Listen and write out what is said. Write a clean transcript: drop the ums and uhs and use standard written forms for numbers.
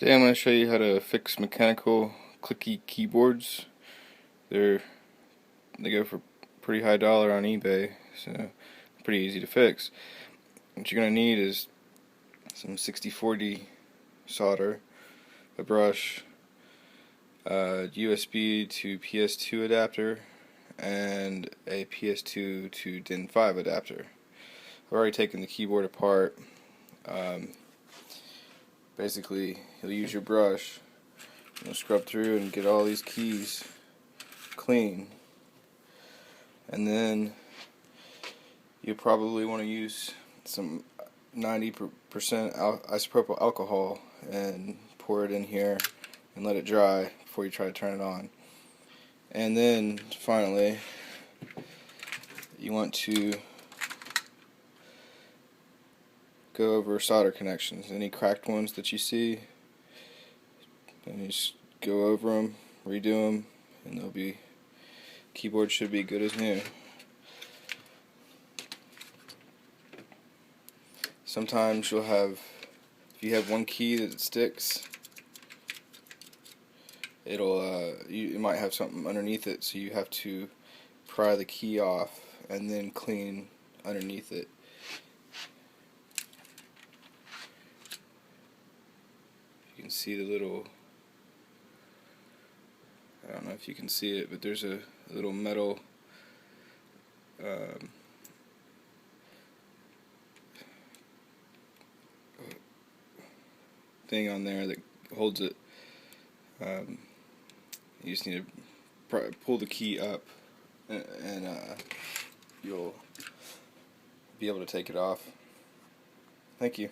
Today I'm going to show you how to fix mechanical clicky keyboards. They go for pretty high dollar on eBay, so pretty easy to fix. What you're going to need is some 6040 solder, a brush, a USB to PS2 adapter, and a PS2 to DIN 5 adapter. I've already taken the keyboard apart. Basically, you'll use your brush, you'll scrub through and get all these keys clean, and then you probably want to use some 90% isopropyl alcohol and pour it in here and let it dry before you try to turn it on. And then finally, you want to go over solder connections, any cracked ones that you see, and you just go over them, redo them, and keyboard should be good as new. Sometimes if you have one key that sticks, it might have something underneath it, so you have to pry the key off and then clean underneath it. You can see the little, I don't know if you can see it, but there's a little metal thing on there that holds it. You just need to pull the key up and you'll be able to take it off. Thank you.